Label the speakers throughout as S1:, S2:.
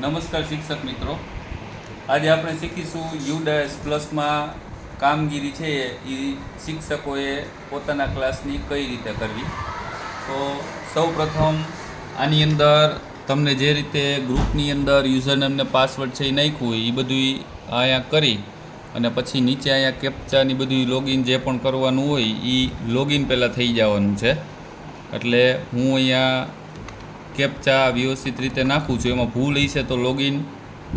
S1: નમસ્કાર શિક્ષક મિત્રો, આજે આપણે શીખીશું યુડાયસ પ્લસમાં કામગીરી છે એ શિક્ષકોએ પોતાના ક્લાસની કઈ રીતે કરવી. તો સૌ પ્રથમ આની અંદર તમને જે રીતે ગ્રુપની અંદર યુઝરનેમ ને પાસવર્ડ છે એ નાખ્યું હોય એ બધું અહીંયા કરી અને પછી નીચે અહીંયા કેપ્ચાની બધું લોગિન જે પણ કરવાનું હોય એ લોગિન પહેલાં થઈ જવાનું છે. એટલે હું અહીંયા કેપ્ચા વ્યવસ્થિત રીતે નાખું છું. એમાં ભૂલ હશે તો લોગિન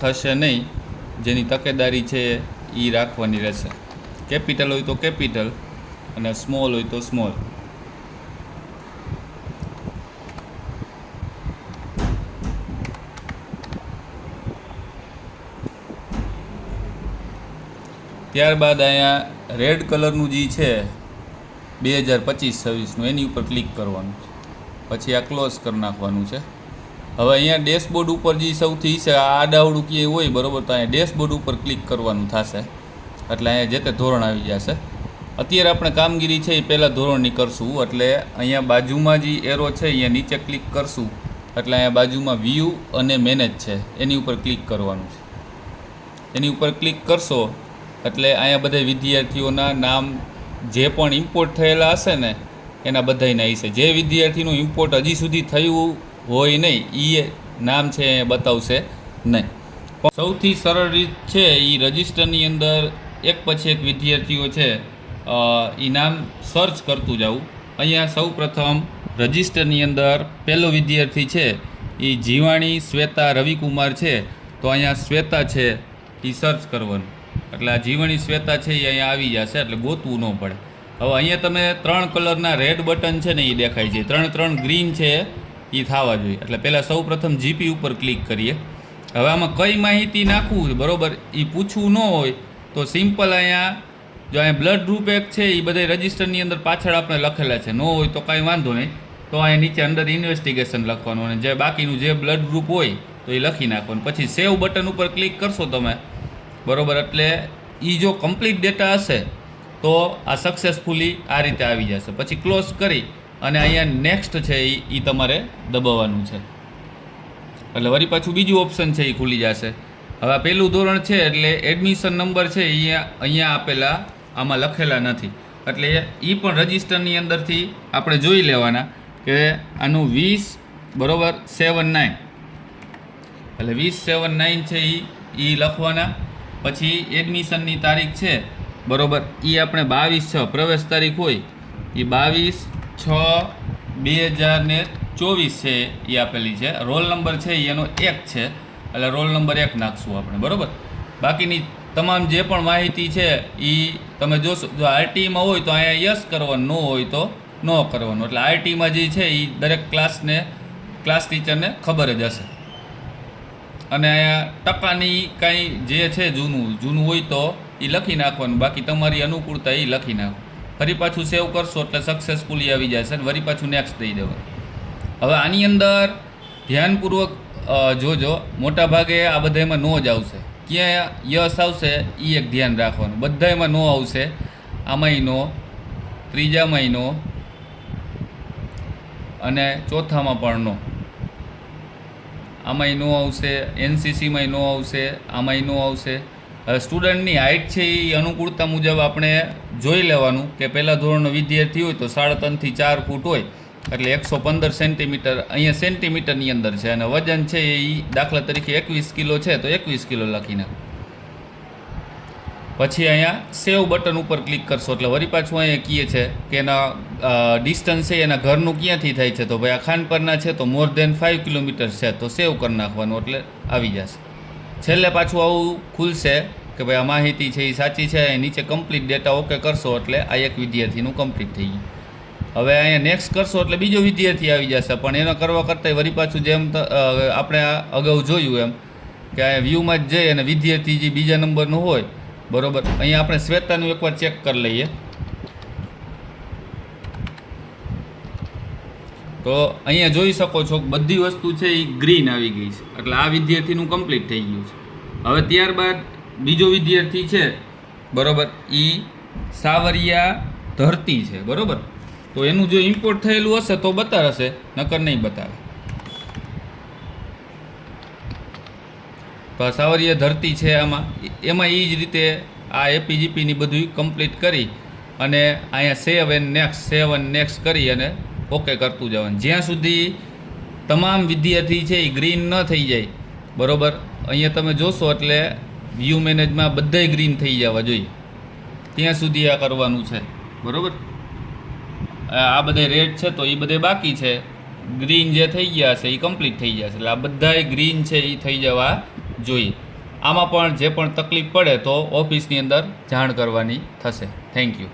S1: થશે નહીં, જેની તકેદારી છે એ રાખવાની રહેશે. કેપિટલ હોય તો કેપિટલ અને સ્મોલ હોય તો સ્મોલ. ત્યારબાદ અહીંયા રેડ કલરનું જે છે 2025-26નું એની ઉપર ક્લિક કરવાનું છે. પછી આ ક્લોઝ કરી નાખવાનું છે. હવે અહીંયા ડેશબોર્ડ ઉપર જે સૌથી છે આ આડાવડું ક્યાંય હોય બરાબર, તો અહીંયા ડેશબોર્ડ ઉપર ક્લિક કરવાનું થશે એટલે અહીંયા જે તે ધોરણ આવી જશે. અત્યારે આપણે કામગીરી છે એ પહેલાં ધોરણની કરશું એટલે અહીંયા બાજુમાં જે એરો છે અહીંયા નીચે ક્લિક કરશું એટલે અહીંયા બાજુમાં વ્યૂ અને મેનેજ છે એની ઉપર ક્લિક કરવાનું છે. એની ઉપર ક્લિક કરશો એટલે અહીંયા બધા વિદ્યાર્થીઓના નામ જે પણ ઇમ્પોર્ટ થયેલા હશે ને એના બધાયના હશે. જે વિદ્યાર્થીનું ઇમ્પોર્ટ હજી સુધી થયું હોય નહીં એ નામ છે એ બતાવશે નહીં. પણ સૌથી સરળ રીત છે એ રજિસ્ટરની અંદર એક પછી એક વિદ્યાર્થીઓ છે એ નામ સર્ચ કરતું જવું. અહીંયા સૌ પ્રથમ રજિસ્ટરની અંદર પહેલો વિદ્યાર્થી છે એ જીવાણી શ્વેતા રવિકુમાર છે, તો અહીંયા શ્વેતા છે એ સર્ચ કરવાનું એટલે આ જીવાણી શ્વેતા છે એ અહીંયા આવી જશે એટલે ગોતવું ન પડે. હવે અહીંયા તમે 3 કલરના રેડ બટન છે ને એ દેખાય છે, 3 ગ્રીન છે એ થવા જોઈએ. એટલે પહેલાં સૌ પ્રથમ જીપી ઉપર ક્લિક કરીએ. હવે આમાં કઈ માહિતી નાખવું બરાબર એ પૂછવું ન હોય તો સિમ્પલ અહીંયા જો અહીંયા બ્લડ ગ્રુપ એક છે એ બધા રજિસ્ટરની અંદર પાછળ આપણે લખેલા છે, ન હોય તો કાંઈ વાંધો નહીં, તો અહીંયા નીચે અંદર ઇન્વેસ્ટિગેશન લખવાનું અને જે બાકીનું જે બ્લડ ગ્રુપ હોય તો એ લખી નાખવાનું. પછી સેવ બટન ઉપર ક્લિક કરશો તમે બરાબર, એટલે એ જો કમ્પ્લીટ ડેટા હશે તો આ સક્સેસફુલી આ રીતે આવી જશે. પછી ક્લોઝ કરી અને અહીંયા નેક્સ્ટ છે એ તમારે દબાવવાનું છે એટલે વળી પાછું બીજું ઓપ્શન છે એ ખુલી જશે. હવે આ પહેલું ધોરણ છે એટલે એડમિશન નંબર છે અહીંયા આપેલા આમાં લખેલા નથી એટલે એ પણ રજિસ્ટરની અંદરથી આપણે જોઈ લેવાના કે આનું 20/79 એટલે 20/79 છે એ લખવાના. પછી એડમિશનની તારીખ છે બરાબર એ આપણે 22/6 પ્રવેશ તારીખ હોય એ 22/6/2024 છે એ આપેલી છે. રોલ નંબર છે એનો 1 છે એટલે રોલ નંબર 1 નાખશું આપણે બરાબર. બાકીની તમામ જે પણ માહિતી છે એ તમે જોશો. જો આરટીમાં હોય તો અહીંયા યસ કરવાનું, ન હોય તો ન કરવાનું. એટલે આરટીમાં જે છે એ દરેક ક્લાસ ટીચરને ખબર જ હશે. અને અહીંયા ટકાની કાંઈ જે છે જૂનું હોય તો એ લખી નાખવાનું, બાકી તમારી અનુકૂળતા એ લખી નાખો. ફરી પાછું સેવ કરશો એટલે સક્સેસફુલી આવી જશે અને વળી પાછું નેક્સ્ટ દઈ દેવાનું. હવે આની અંદર ધ્યાનપૂર્વક જોજો, મોટા ભાગે આ બધામાં નો જ આવશે. ક્યાં યસ આવશે એ એક ધ્યાન રાખવાનું. બધામાં નો આવશે, આમાંય નો, ત્રીજામાંય નો અને ચોથામાં પણ નો. આમાંય નો આવશે, એનસીસીમાંય નો આવશે, આમાંય નો આવશે. હવે સ્ટુડન્ટની હાઇટ છે એ અનુકૂળતા મુજબ આપણે જોઈ લેવાનું કે પહેલાં ધોરણનો વિદ્યાર્થી હોય તો 3.5 થી 4 ફૂટ હોય એટલે 115 સેન્ટીમીટર અહીંયા સેન્ટીમીટરની અંદર છે અને વજન છે એ દાખલા તરીકે 21 કિલો છે તો 21 કિલો લખીને પછી અહીંયા સેવ બટન ઉપર ક્લિક કરશો એટલે વળી પાછું અહીંયા કહે છે કે એના ડિસ્ટન્સ છે એના ઘરનું ક્યાંથી થાય છે, તો ભાઈ આ ખાનપરના છે તો મોર દેન 5 કિલોમીટર છે તો સેવ કરી નાખવાનું એટલે આવી જશે. છેલ્લે પાછું આવું ખુલશે કે ભાઈ આ માહિતી છે એ સાચી છે, નીચે કમ્પ્લીટ ડેટા ઓકે કરશો એટલે આ એક વિદ્યાર્થીનું કમ્પ્લીટ થઈ ગયું. હવે અહીંયા નેક્સ્ટ કરશો એટલે બીજો વિદ્યાર્થી આવી જશે, પણ એનો કરવા કરતાં વળી પાછું જેમ આપણે અગાઉ જોયું એમ કે અહીંયા વ્યૂમાં જ જઈ અને વિદ્યાર્થી જે બીજા નંબરનું હોય બરાબર. અહીંયા આપણે શ્વેતાનું એકવાર ચેક કરી લઈએ તો અહીંયા જોઈ શકો છો બધી વસ્તુ છે એ ગ્રીન આવી ગઈ છે એટલે આ વિદ્યાર્થીનું કમ્પ્લીટ થઈ ગયું છે. હવે ત્યારબાદ બીજો વિદ્યાર્થી છે બરાબર એ સાવરિયા ધરતી છે બરાબર, તો એનું જો ઇમ્પોર્ટ થયેલું હશે તો બતાવશે, નકર નહીં બતાવે. તો આ સાવરિયા ધરતી છે એમાં એ જ રીતે આ એપીજીપીની બધું કમ્પ્લીટ કરી અને અહીંયા સેવ એન્ડ નેક્સ્ટ કરી અને ઓકે કરતું જવાનું. જ્યાં સુધી તમામ વિદ્યાર્થી છે એ ગ્રીન ન થઈ જાય, બરાબર, અહીંયા તમે જોશો એટલે વ્યૂ મેનેજમાં બધાય ગ્રીન થઈ જવા જોઈએ, ત્યાં સુધી આ કરવાનું છે, બરાબર. આ બધા રેડ છે તો એ બધે બાકી છે, ગ્રીન જે થઈ ગયા છે એ કમ્પ્લીટ થઈ ગયા છે, એટલે આ બધાય ગ્રીન છે એ થઈ જવા જોઈએ. આમાં પણ જે પણ તકલીફ પડે તો ઓફિસની અંદર જાણ કરવાની થશે. Thank you.